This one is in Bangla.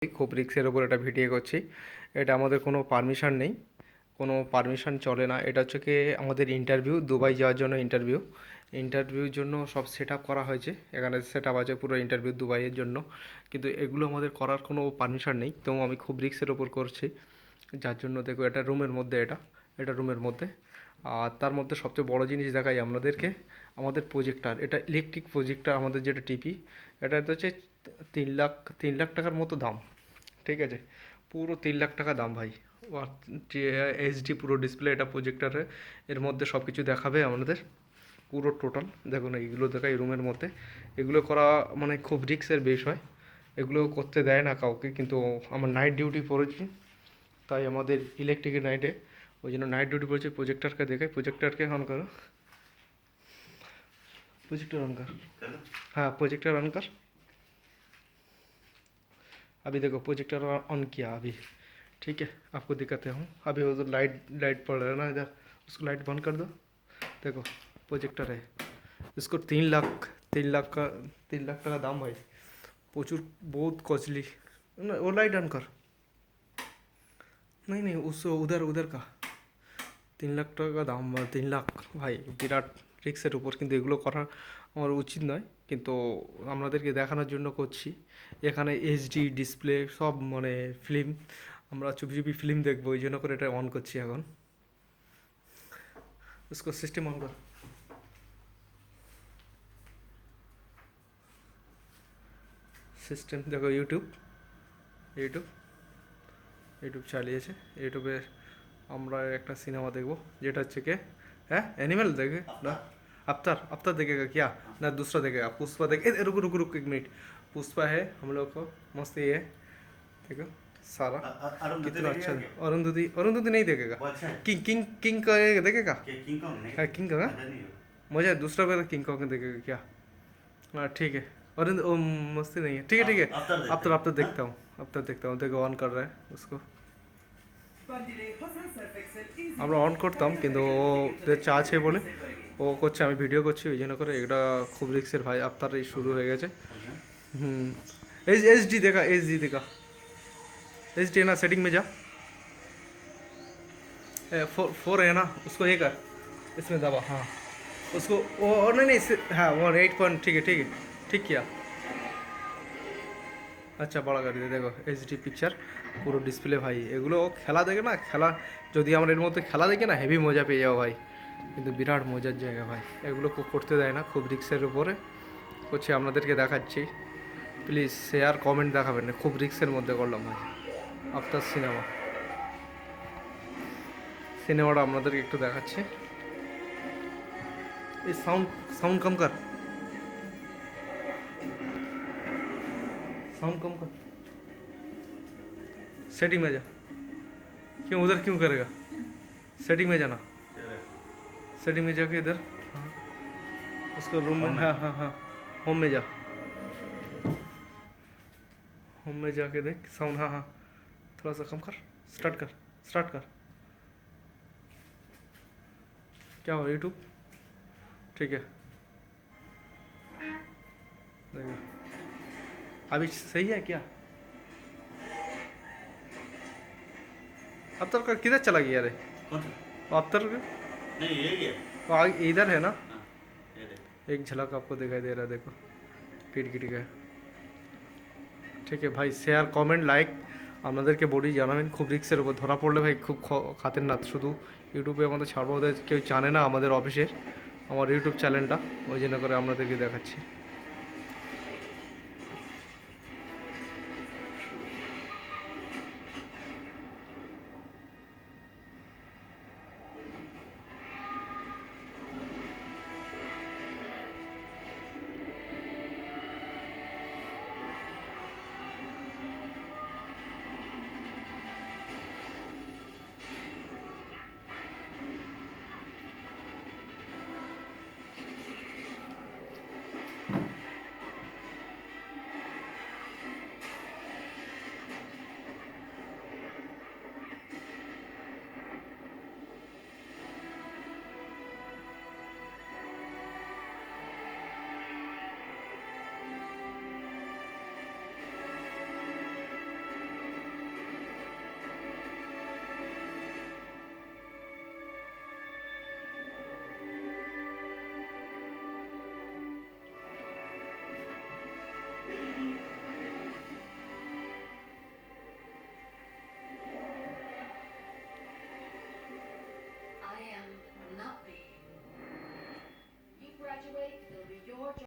খুব রিস্কের ওপর এটা ভিডিও করছি। এটা আমাদের কোনো পারমিশন নেই, কোনো পারমিশন চলে না। এটা হচ্ছে কি আমাদের ইন্টারভিউ, দুবাই যাওয়ার জন্য ইন্টারভিউর জন্য সব সেট আপ করা হয়েছে। এখানে সেট আপ আছে পুরো ইন্টারভিউ দুবাইয়ের জন্য, কিন্তু এগুলো আমাদের করার কোনো পারমিশন নেই। তো আমি খুব রিস্কের ওপর করছি, যার জন্য দেখো এটা রুমের মধ্যে, এটা রুমের মধ্যে। আর তার মধ্যে সবচেয়ে বড় জিনিস দেখাই আপনাদেরকে, আমাদের প্রজেক্টার। এটা ইলেকট্রিক প্রজেক্টার আমাদের, যেটা টিপি। এটা হচ্ছে 3 লাখ টাকার মতো দাম, ঠিক আছে? পুরো 3 লাখ টাকা দাম ভাই। এইচডি পুরো ডিসপ্লে এটা প্রজেক্টারে, এর মধ্যে সব কিছু দেখাবে আমাদের পুরো টোটাল। দেখুন এইগুলো দেখাই রুমের মধ্যে। এগুলো করা মানে খুব রিস্কের বিষয়, এগুলো করতে দেয় না কাউকে। কিন্তু আমার নাইট ডিউটি পড়েছি, তাই আমাদের ইলেকট্রিকের নাইটে, ওই জন্য নাইট ডিউটি পড়েছি। প্রজেক্টারকে দেখাই, প্রজেক্টারকে অন করো, प्रोजेक्टर ऑन कर। हाँ प्रोजेक्टर ऑन कर। अभी देखो प्रोजेक्टर ऑन किया अभी, ठीक है? आपको दिखाते हूँ। अभी वो लाइट लाइट पड़ रहा है ना इधर, उसको लाइट बंद कर दो। देखो प्रोजेक्टर है, इसको 3 लाख का 3 लाख টাকা দাম ভাই, প্রচুর, बहुत कॉस्टली। वो लाइट ऑन कर। नहीं उस उधर उधर का 3 লাখ টাকা দাম, 3 লাখ ভাই, বিরাট রিক্সের উপর। কিন্তু এগুলো করা আমার উচিত নয়, কিন্তু আপনাদেরকে দেখানোর জন্য করছি। এখানে এইচডি ডিসপ্লে সব, মানে ফিল্ম, আমরা চুপি চুপি ফিল্ম দেখবো, ওই জন্য করে এটা অন করছি এখন। उसको सिस्टम ऑन कर। সিস্টেম দেখো, ইউটিউব ইউটিউব ইউটিউব চালিয়েছে। ইউটিউবে আমরা একটা সিনেমা দেখবো, যেটা হচ্ছে কে, है एनिमल देखे ना? अवतार देखेगा क्या? ना दूसरा देखेगा, पुष्पा देखे। रुक रुक रुक एक मिनट, पुष्पा है हम लोग को, मस्त ये है। देखो सारा कितना अच्छा। अरुंधति नहीं देखेगा। किंग किंग किंग का देखेगा? हाँ किंग का मजा। दूसरा बार किंग कॉन्ग देखेगा क्या? हाँ ठीक है। अरुंध ओ मस्ती नहीं है, ठीक है। अवतार देखता हूँ। देखो ऑन कर रहा है उसको। আমরা অন করতাম, কিন্তু ওদের চা আছে বলে ও করছে, আমি ভিডিও করছি ওই জন্য করে। এটা খুব রিক্সের ভাই। আপনার এই শুরু হয়ে গেছে। एच डी देखा, एच डी ना, सेटिंग में जा। 4 है ना, उसको ये कर, इसमें दबा। हाँ उसको वो, और नहीं हाँ 8 पॉइंट, ठीक है ठीक किया। আচ্ছা বড় গাড়ি দেখো, এইচডি পিকচার পুরো ডিসপ্লে ভাই। এগুলো খেলা দেখে না, খেলা যদি আমরা এর মধ্যে খেলা দেখে না, হেভি মজা পেয়ে যাবো ভাই। কিন্তু বিরাট মজার জায়গা ভাই, এগুলো করতে দেয় না, খুব রিক্সের উপরে করছি। আপনাদেরকে দেখাচ্ছি, প্লিজ শেয়ার কমেন্ট দেখাবেন না। খুব রিক্সের মধ্যে করলাম ভাই। আফতার সিনেমাটা আপনাদেরকে একটু দেখাচ্ছি। এই সাউন্ড কম কর, साउंड कम कर। सेटिंग में जा। क्यों उधर क्यों करेगा? सेटिंग में जाना, सेटिंग में जाके इधर, हाँ उसको रूम में, हाँ होम में जा। होम में जाके देख साउंड, हाँ थोड़ा सा कम कर। स्टार्ट कर। क्या हो यूट्यूब? ठीक है देखो अभी सही है क्या? अफ्तर का किधर चला गया रे? अफ्तर नहीं, ये इधर है ना। एक झलक आपको दिखाई दे रहा है, देखो পিট গিয়ে। ঠিক আছে ভাই, শেয়ার কমেন্ট লাইক আপনাদেরকে বডি জানাবেন। খুব রিক্সের উপর ধরা পড়লে ভাই খুব খাতের না। শুধু ইউটিউবে আমাদের ছাড়বো, ওদের কেউ জানে না আমাদের অফিসের, আমার ইউটিউব চ্যানেলটা, ওই জন্য করে আপনাদেরকে দেখাচ্ছি।